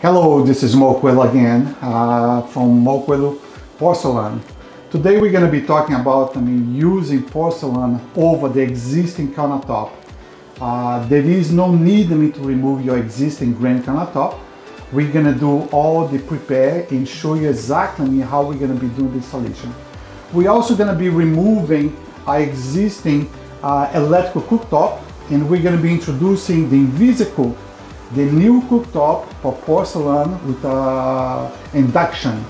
Hello, this is Moquel again from Moquel Porcelain. Today we're going to be talking about using porcelain over the existing countertop. There is no need to remove your existing granite countertop. We're going to do all the prepare and show you exactly how we're going to be doing the installation. We're also going to be removing our existing electrical cooktop, and we're going to be introducing the invisacook, the new cooktop for porcelain with induction.